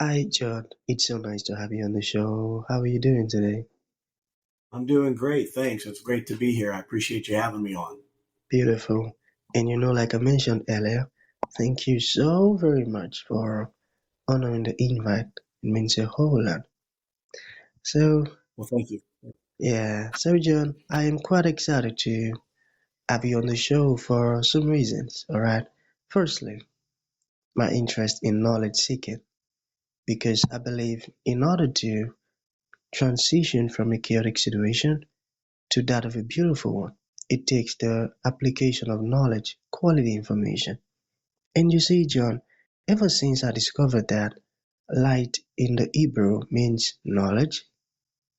Hi, John. It's so nice to have you on the show. How are you doing today? I'm doing great, thanks. It's great to be here. I appreciate you having me on. Beautiful. And like I mentioned earlier, thank you so very much for honoring the invite. It means a whole lot. So, Well, thank you. yeah. So, John, I am quite excited to have you on the show for some reasons. All right. Firstly, my interest in knowledge seeking, because I believe in order to transition from a chaotic situation to that of a beautiful one, it takes the application of knowledge, quality information. And you see, John, ever since I discovered that light in the Hebrew means knowledge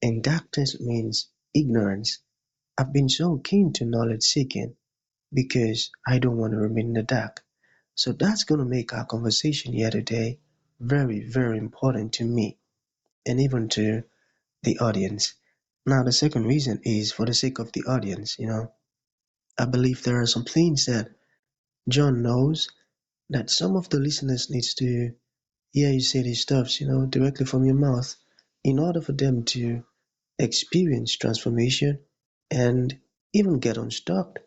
and darkness means ignorance, I've been so keen to knowledge seeking because I don't want to remain in the dark. So that's going to make our conversation here today very, very important to me and even to the audience. Now, the second reason is for the sake of the audience. I believe there are some things that John knows that some of the listeners needs to hear you say these stuffs, directly from your mouth in order for them to experience transformation and even get unstuck.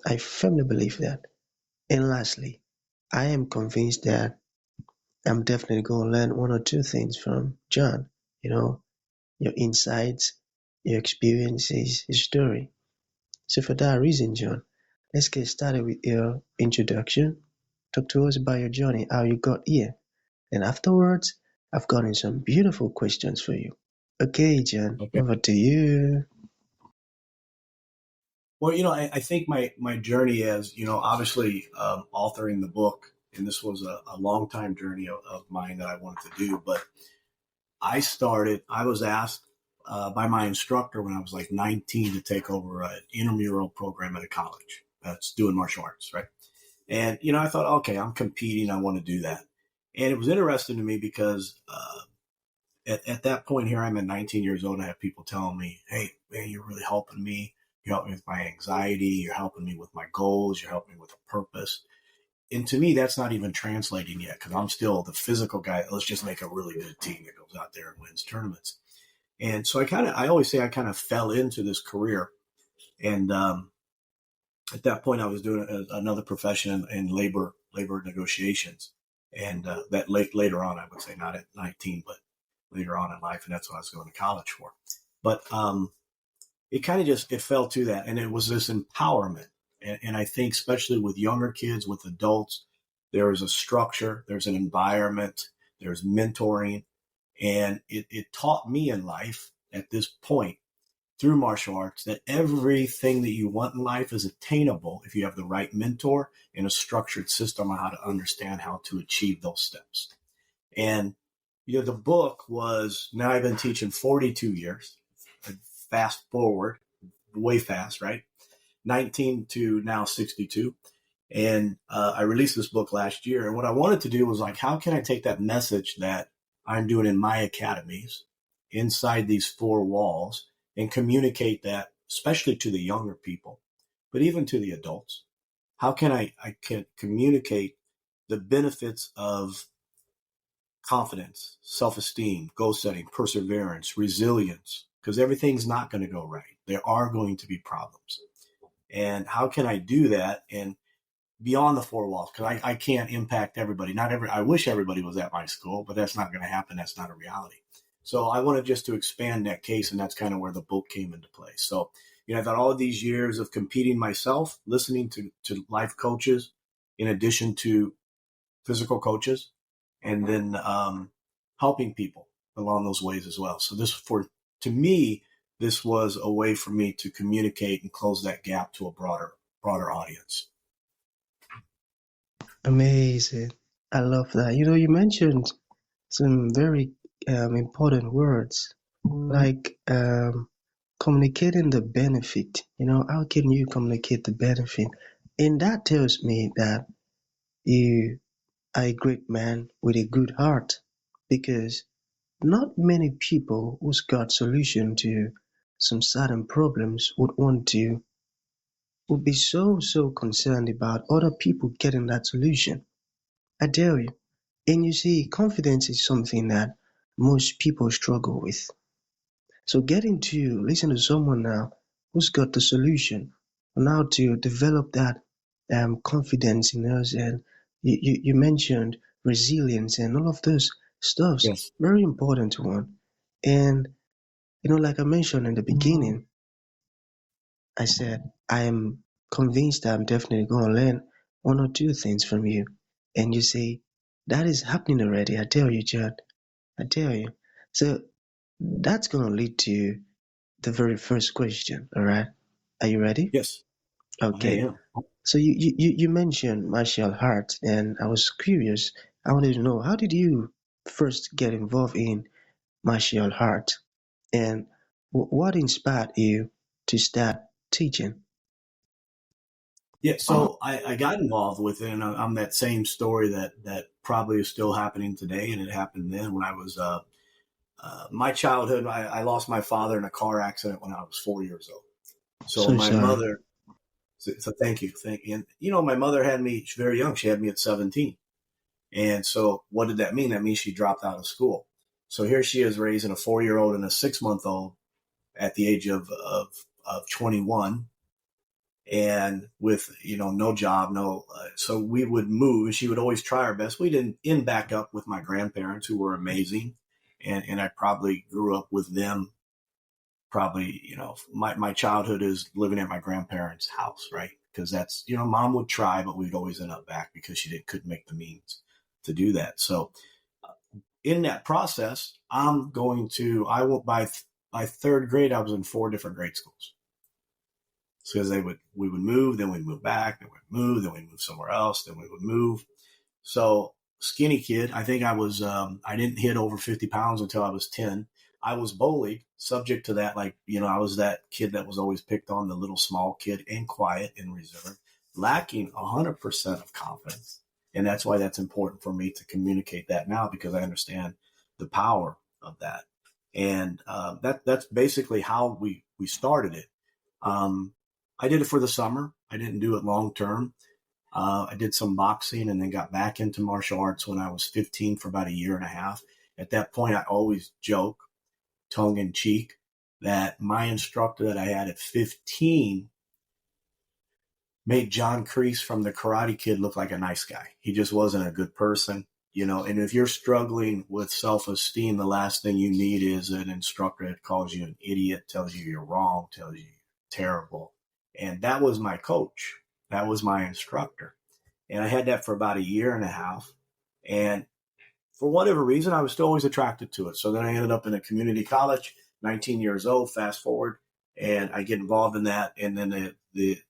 I firmly believe that. And lastly, I am convinced that I'm definitely going to learn one or two things from John, you know, your insights, your experiences, your story. So for that reason, John, let's get started with your introduction. Talk to us about your journey, how you got here. And afterwards, I've gotten some beautiful questions for you. Okay, John, Okay. over to you. Well, I think my journey is, obviously authoring the book, and this was a long time journey of mine that I wanted to do. But I was asked by my instructor when I was like 19 to take over an intramural program at a college that's doing martial arts, right? And, I thought, okay, I'm competing. I want to do that. And it was interesting to me because at that point here, I'm at 19 years old. And I have people telling me, hey, man, you're really helping me. You're helping me with my anxiety. You're helping me with my goals. You're helping me with a purpose. And to me, that's not even translating yet because I'm still the physical guy. Let's just make a really good team that goes out there and wins tournaments. And so I always say I kind of fell into this career. And at that point, I was doing another profession in labor negotiations. And that later on, I would say not at 19, but later on in life, and that's what I was going to college for. But it kind of it fell to that, and it was this empowerment. And I think especially with younger kids, with adults, there is a structure, there's an environment, there's mentoring, and it taught me in life at this point through martial arts that everything that you want in life is attainable if you have the right mentor and a structured system on how to understand how to achieve those steps. And the book was, now I've been teaching 42 years. Fast forward, way fast, right? 19 to now 62. And I released this book last year. And what I wanted to do was like, how can I take that message that I'm doing in my academies inside these four walls and communicate that, especially to the younger people, but even to the adults? How can I can communicate the benefits of confidence, self-esteem, goal setting, perseverance, resilience, because everything's not going to go right. There are going to be problems. And how can I do that? And beyond the four walls, because I can't impact everybody. I wish everybody was at my school, but that's not going to happen. That's not a reality. So I wanted just to expand that case, and that's kind of where the book came into play. So, I've had all of these years of competing myself, listening to life coaches, in addition to physical coaches, and then helping people along those ways as well. So to me, this was a way for me to communicate and close that gap to a broader audience. Amazing. I love that. You mentioned some very important words like communicating the benefit. How can you communicate the benefit? And that tells me that you are a great man with a good heart because not many people who's got solution to some certain problems would be so concerned about other people getting that solution. I tell you, And you see, confidence is something that most people struggle with. So getting to listen to someone now who's got the solution on how to develop that confidence in us, and you mentioned resilience and all of those stuffs, Yes. very important one. And like I mentioned in the beginning, I said I am convinced that I'm definitely going to learn one or two things from you. And you say that is happening already. I tell you, Chad. I tell you. So that's going to lead to the very first question. All right. Are you ready? Yes, I Okay. am. So you mentioned martial arts, and I was curious. I wanted to know, how did you first get involved in martial arts, and what inspired you to start teaching? Yeah, so I got involved with it, and I'm that same story that probably is still happening today, and it happened then when I was my childhood. I lost my father in a car accident when I was 4 years old. So So my sorry. mother, so thank you, and my mother had me very young. She had me at 17, and so what did that mean? That means she dropped out of school. So here she is raising a 4 year old and a 6 month old at the age of 21, and with no job, no so we would move, and she would always try her best. We didn't end back up with my grandparents, who were amazing, and I probably grew up with them. Probably, my childhood is living at my grandparents' house, right? Because that's, mom would try, but we'd always end up back because she couldn't make the means to do that. So in that process, I went by third grade, I was in four different grade schools, because we would move, then we'd move back, then we'd move, then we'd move somewhere else, then we would move. So skinny kid, I think I didn't hit over 50 pounds until I was 10. I was bullied, subject to that. Like, I was that kid that was always picked on, the little small kid, and quiet and reserved, lacking 100% of confidence. And that's why that's important for me to communicate that now, because I understand the power of that. And that's basically how we started it. Um, I did it for the summer. I didn't do it long term. I did some boxing and then got back into martial arts when I was 15 for about a year and a half. At that point, I always joke, tongue in cheek, that my instructor that I had at 15 made John Kreese from the Karate Kid look like a nice guy. He just wasn't a good person. And if you're struggling with self-esteem, the last thing you need is an instructor that calls you an idiot, tells you you're wrong, tells you you're terrible. And that was my coach. That was my instructor. And I had that for about a year and a half. And for whatever reason, I was still always attracted to it. So then I ended up in a community college, 19 years old, fast forward, and I get involved in that. And then the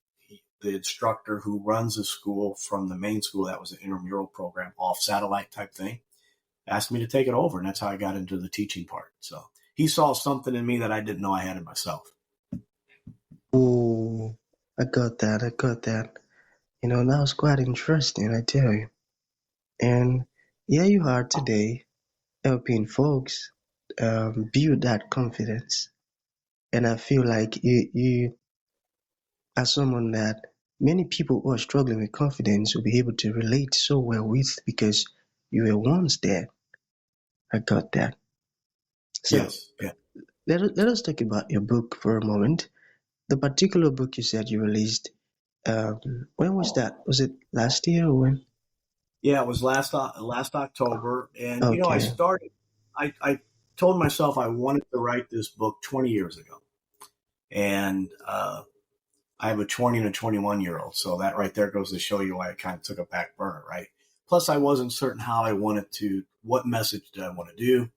instructor who runs the school from the main school, that was an intramural program, off satellite type thing, asked me to take it over. And that's how I got into the teaching part. So he saw something in me that I didn't know I had in myself. Oh, I got that. I got that. That was quite interesting, I tell you. And here you are today, helping folks build that confidence. And I feel like you are someone that many people who are struggling with confidence will be able to relate so well with, because you were once there. I got that. So Yes. Yeah. let us talk about your book for a moment. The particular book you said you released, when was that? Was it last year or when? Yeah, it was last October, and I Okay. started. I told myself I wanted to write this book 20 years ago, and I have a 20 and a 21-year-old, so that right there goes to show you why I kind of took a back burner, right? Plus, I wasn't certain how I wanted to, what message did I want to do,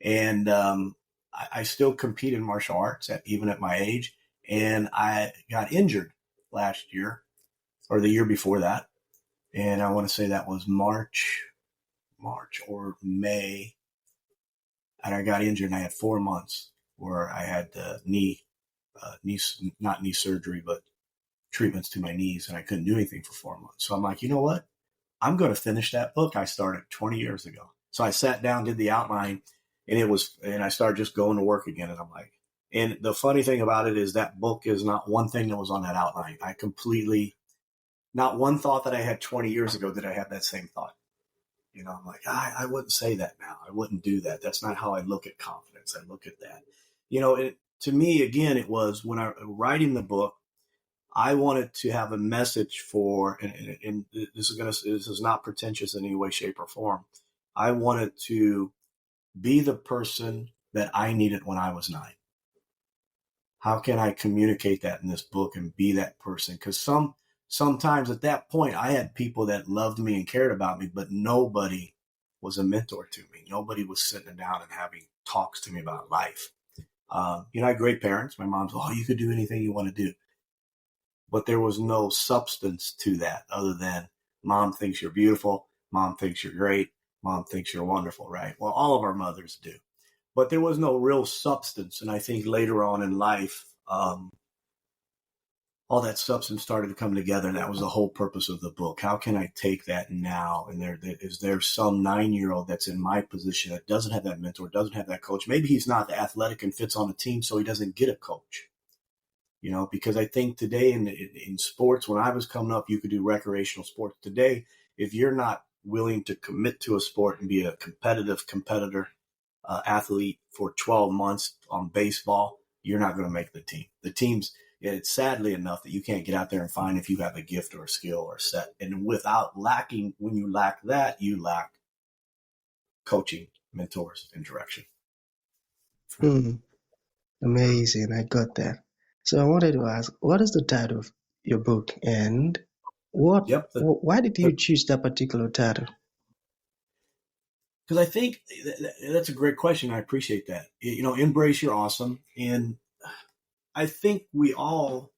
and I still compete in martial arts even at my age, and I got injured last year or the year before that, and I want to say that was March or May, and I got injured, and I had 4 months where I had knee, not knee surgery, but treatments to my knees, and I couldn't do anything for 4 months. So I'm like, you know what? I'm going to finish that book I started 20 years ago. So I sat down, did the outline, and I started just going to work again. And I'm like, and the funny thing about it is that book is not one thing that was on that outline. Not one thought that I had 20 years ago did I have that same thought. I'm like, I wouldn't say that now. I wouldn't do that. That's not how I look at confidence. I look at that. To me, again, it was when I writing the book, I wanted to have a message for, and this is not pretentious in any way, shape, or form. I wanted to be the person that I needed when I was 9. How can I communicate that in this book and be that person? Because sometimes at that point, I had people that loved me and cared about me, but nobody was a mentor to me. Nobody was sitting down and having talks to me about life. I had great parents. My mom's, oh, you could do anything you want to do. But there was no substance to that other than mom thinks you're beautiful. Mom thinks you're great. Mom thinks you're wonderful, right? Well, all of our mothers do. But there was no real substance. And I think later on in life, all that substance started to come together. And that was the whole purpose of the book. How can I take that now? And is there some 9-year-old that's in my position that doesn't have that mentor, doesn't have that coach? Maybe he's not athletic and fits on a team, so he doesn't get a coach. Because I think today in sports, when I was coming up, you could do recreational sports. Today, if you're not willing to commit to a sport and be a competitor, athlete for 12 months on baseball, you're not going to make the team. The teams, it's sadly enough that you can't get out there and find if you have a gift or a skill or a set. And when you lack that, you lack coaching, mentors, and direction. Amazing, I got that. So I wanted to ask, what is the title of your book, and Yep. why did you choose that particular title? Because I think that's a great question. I appreciate that. Embrace your awesome. And I think we all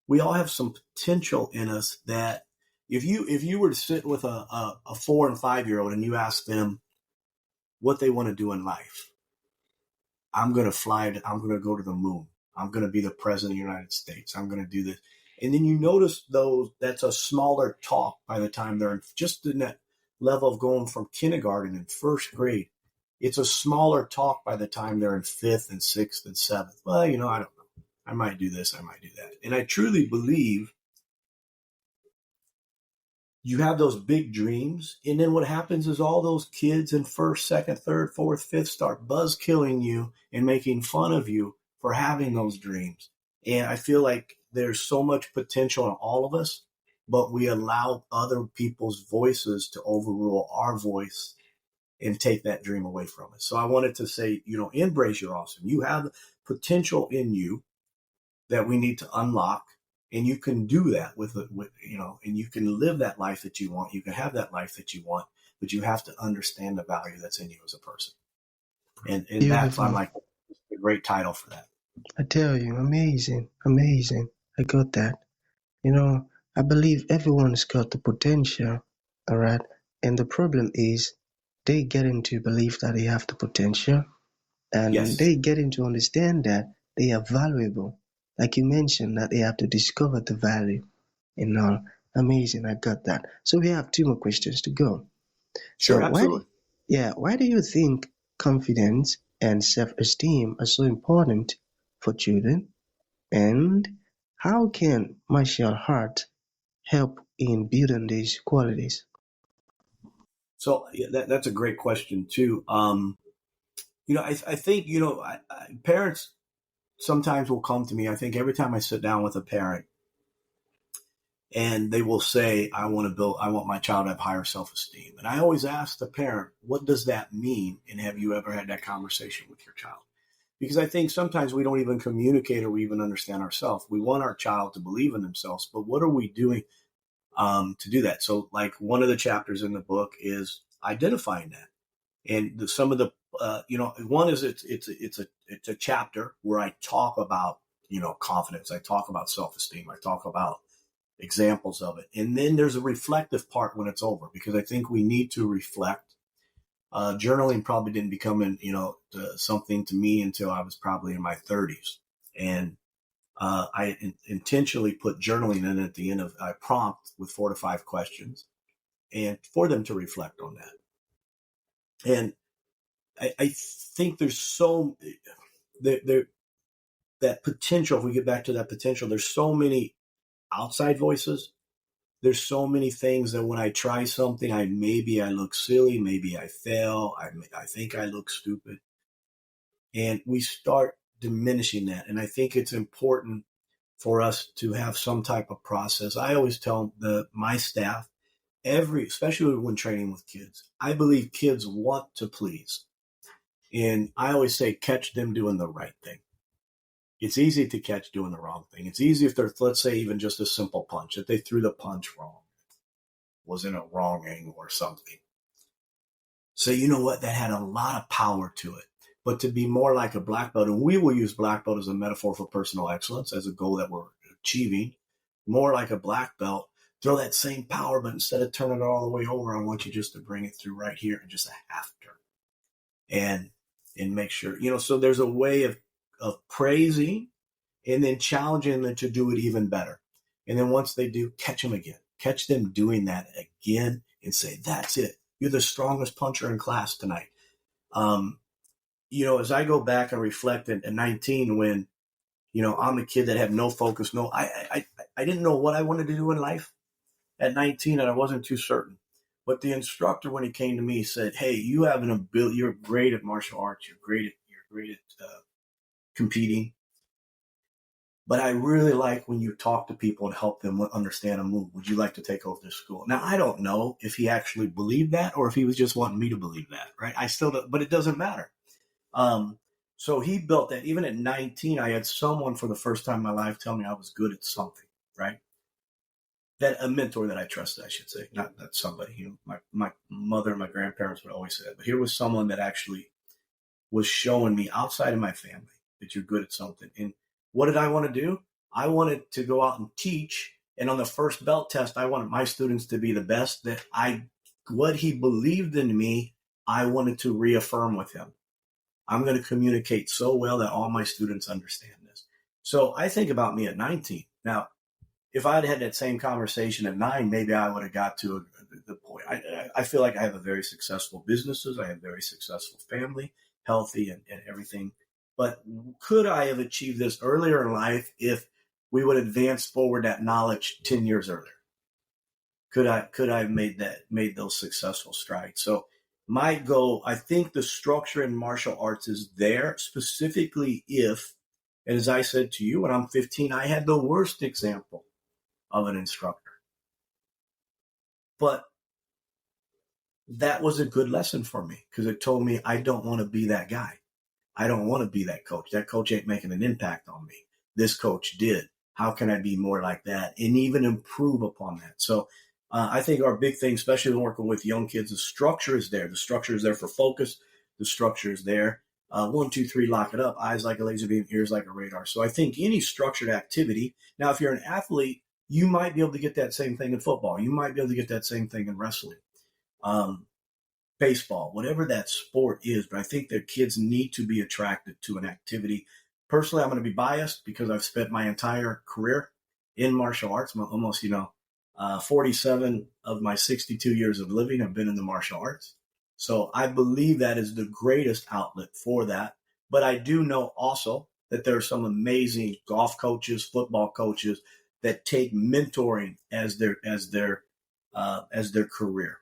have some potential in us that if you were to sit with a 4 and 5-year-old and you ask them what they want to do in life, I'm going to go to the moon. I'm going to be the president of the United States. I'm going to do this. And then you notice that's a smaller talk by the time they're just in that level of going from kindergarten and first grade. It's a smaller talk by the time they're in 5th and 6th and 7th. Well, I don't know. I might do this. I might do that. And I truly believe you have those big dreams. And then what happens is all those kids in 1st, 2nd, 3rd, 4th, 5th start buzz killing you and making fun of you for having those dreams. And I feel like there's so much potential in all of us, but we allow other people's voices to overrule our voice and take that dream away from us. So I wanted to say, embrace your awesome. You have potential in you that we need to unlock. And you can do that and you can live that life that you want. You can have that life that you want, but you have to understand the value that's in you as a person. And that's, I'm like, a great title for that. I tell you, amazing. I got that. I believe everyone's got the potential, all right? And the problem is they get into belief that they have the potential, and Yes. they get into understand that they are valuable. Like you mentioned, that they have to discover the value and all. Amazing, I got that. So we have 2 more questions to go. Sure, So absolutely. why do you think confidence and self-esteem are so important for children? And how can martial art help in building these qualities? So that's a great question too. I think, parents sometimes will come to me. I think every time I sit down with a parent and they will say, I want my child to have higher self-esteem. And I always ask the parent, what does that mean? And have you ever had that conversation with your child? Because I think sometimes we don't even communicate or we even understand ourselves. We want our child to believe in themselves, but what are we doing to do that? So like one of the chapters in the book is identifying that. And some of the, one is it's a chapter where I talk about, confidence. I talk about self-esteem. I talk about examples of it. And then there's a reflective part when it's over, because I think we need to reflect. Journaling probably didn't become, something to me until I was probably in my 30s. And I intentionally put journaling in at the end of a prompt with 4 to 5 questions and for them to reflect on that. And I think there's that potential. If we get back to that potential, there's so many outside voices there's so many things that when I try something, maybe I look silly, maybe I fail, I think I look stupid, and we start diminishing that. And I think it's important for us to have some type of process. I always tell my staff, especially when training with kids, I believe kids want to please. And I always say, catch them doing the right thing. It's easy to catch doing the wrong thing. It's easy if they're, let's say, even just a simple punch, if they threw the punch wrong, was in a wrong angle or something. So you know what? That had a lot of power to it. But to be more like a black belt, and we will use black belt as a metaphor for personal excellence, as a goal that we're achieving, more like a black belt, throw that same power, but instead of turning it all the way over, I want you just to bring it through right here and just a half turn. And make sure, so there's a way of praising and then challenging them to do it even better. And then once they do, catch them again. Catch them doing that again and say, that's it. You're the strongest puncher in class tonight. As I go back and reflect at 19 when, I'm a kid that had no focus, I didn't know what I wanted to do in life at 19, and I wasn't too certain. But the instructor, when he came to me, said, hey, you have an ability, you're great at martial arts, you're great at competing. But I really like when you talk to people and help them understand a move. Would you like to take over this school? Now, I don't know if he actually believed that or if he was just wanting me to believe that, right? I still don't, but it doesn't matter. So he built that. Even at 19, I had someone for the first time in my life tell me I was good at something, right? That a mentor that I trusted, I should say, not somebody. My mother and my grandparents would always say that, but here was someone that actually was showing me outside of my family that you're good at something. And what did I want to do? I wanted to go out and teach. And on the first belt test, I wanted my students to be the best. What he believed in me, I wanted to reaffirm with him. I'm going to communicate so well that all my students understand this. So I think about me at 19. Now, if I had that same conversation at 9, maybe I would have got to the point. I feel like I have a very successful businesses. I have a very successful family, healthy and everything. But could I have achieved this earlier in life if we would advance forward that knowledge 10 years earlier? Could I have made those successful strides? So my goal, I think the structure in martial arts is there specifically if, and as I said to you, when I'm 15, I had the worst example of an instructor. But that was a good lesson for me because it told me I don't want to be that guy. I don't want to be that coach. That coach ain't making an impact on me. This coach did. How can I be more like that and even improve upon that? So I think our big thing, especially when working with young kids, the structure is there. The structure is there for focus. The structure is there. 1, 2, 3, lock it up. Eyes like a laser beam, ears like a radar. So I think any structured activity. Now, if you're an athlete, you might be able to get that same thing in football. You might be able to get that same thing in wrestling, baseball, whatever that sport is. But I think that kids need to be attracted to an activity. Personally, I'm going to be biased because I've spent my entire career in martial arts. Almost, 47 of my 62 years of living have been in the martial arts. So I believe that is the greatest outlet for that. But I do know also that there are some amazing golf coaches, football coaches that take mentoring as their career,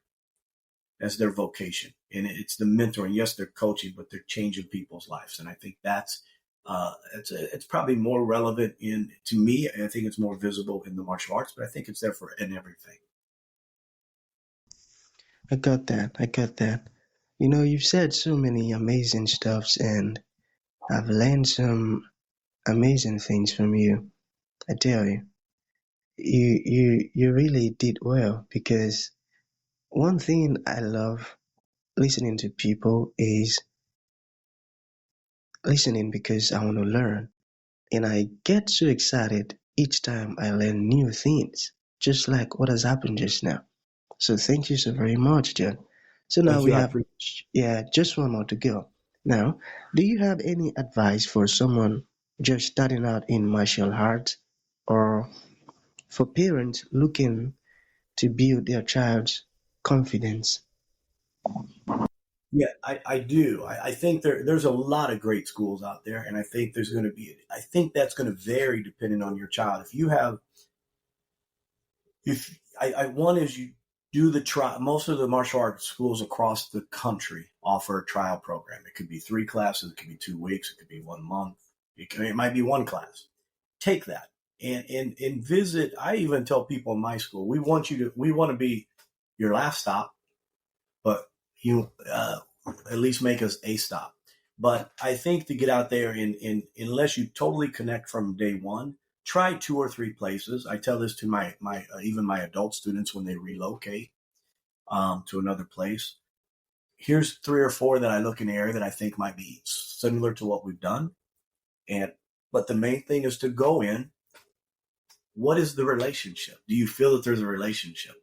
as their vocation. And it's the mentoring. Yes, they're coaching, but they're changing people's lives. And I think that's it's probably more relevant to me. I think it's more visible in the martial arts, but I think it's there in everything. I got that. I got that. You've said so many amazing stuffs, and I've learned some amazing things from you. I tell you, you really did well because one thing I love listening to people is listening because I want to learn. And I get so excited each time I learn new things, just like what has happened just now. So thank you so very much, John. So now Thank we you. have, yeah, just one more to go. Now, do you have any advice for someone just starting out in martial arts or for parents looking to build their child's confidence? Yeah, I do. I think there's a lot of great schools out there, and I think I think that's going to vary depending on your child. If one is you do the trial. Most of the martial arts schools across the country offer a trial program. It could be 3 classes, it could be 2 weeks, it could be 1 month, it might be 1 class. Take that and visit. I even tell people in my school, we want to be your last stop, but you at least make us a stop. But I think to get out there and unless you totally connect from day one, try 2 or 3 places. I tell this to my even my adult students when they relocate to another place. Here's 3 or 4 that I look in the area that I think might be similar to what we've done. But the main thing is to go in. What is the relationship? Do you feel that there's a relationship?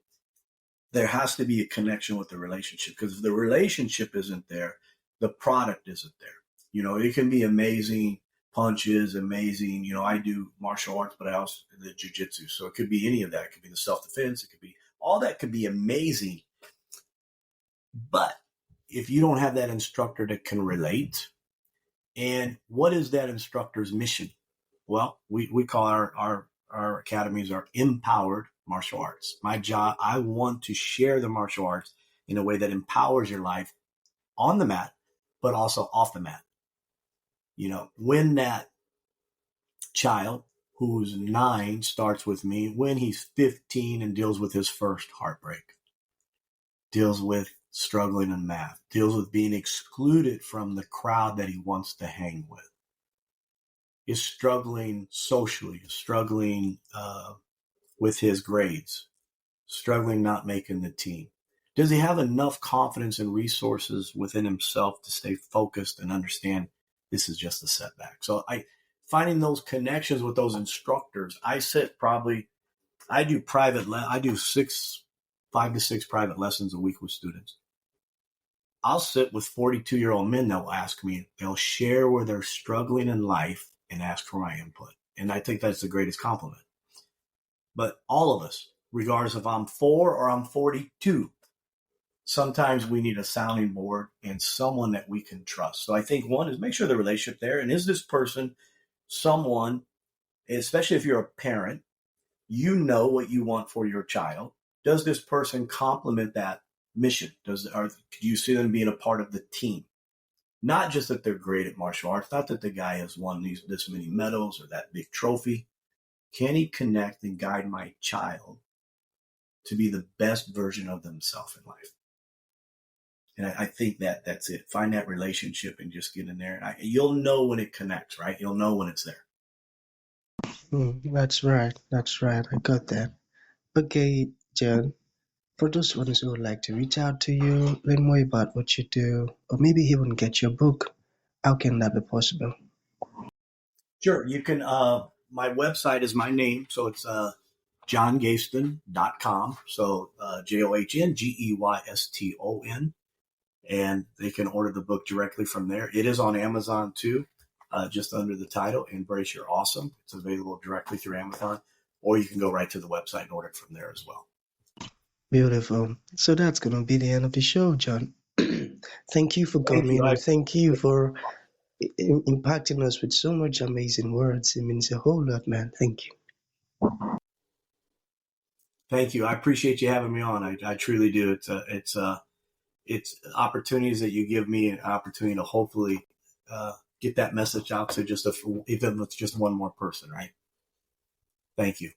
There has to be a connection with the relationship, because if the relationship isn't there, the product isn't there. It can be amazing punches, amazing. I do martial arts, but I also do the jujitsu. So it could be any of that. It could be the self-defense. It could be all that could be amazing. But if you don't have that instructor that can relate, and what is that instructor's mission? Well, we call our academies are empowered martial arts. My job, I want to share the martial arts in a way that empowers your life on the mat, but also off the mat. When that child who's 9 starts with me, when he's 15 and deals with his first heartbreak, deals with struggling in math, deals with being excluded from the crowd that he wants to hang with, is struggling socially, is struggling with his grades, struggling not making the team. Does he have enough confidence and resources within himself to stay focused and understand this is just a setback? So finding those connections with those instructors. I do 5 to 6 private lessons a week with students. I'll sit with 42-year-old men that will ask me, they'll share where they're struggling in life and ask for my input. And I think that's the greatest compliment. But all of us, regardless if I'm 4 or I'm 42, sometimes we need a sounding board and someone that we can trust. So I think one is make sure the relationship there. And is this person someone, especially if you're a parent, you know what you want for your child. Does this person complement that mission? Could you see them being a part of the team? Not just that they're great at martial arts, not that the guy has won this many medals or that big trophy. Can he connect and guide my child to be the best version of themselves in life? And I think that's it. Find that relationship and just get in there. You'll know when it connects, right? You'll know when it's there. That's right. I got that. Okay, John, for those ones who would like to reach out to you, learn more about what you do, or maybe even get your book, how can that be possible? Sure. You can, my website is my name. So it's johngeyston.com. So JOHNGEYSTON. And they can order the book directly from there. It is on Amazon too, just under the title, Embrace Your Awesome. It's available directly through Amazon, or you can go right to the website and order it from there as well. Beautiful. So that's going to be the end of the show, John. Thank you for coming, and thank you for impacting us with so much amazing words. It means a whole lot, man. Thank you. Thank you. I appreciate you having me on. I truly do. It's opportunities that you give me, an opportunity to hopefully get that message out to even if it's just one more person, right? Thank you.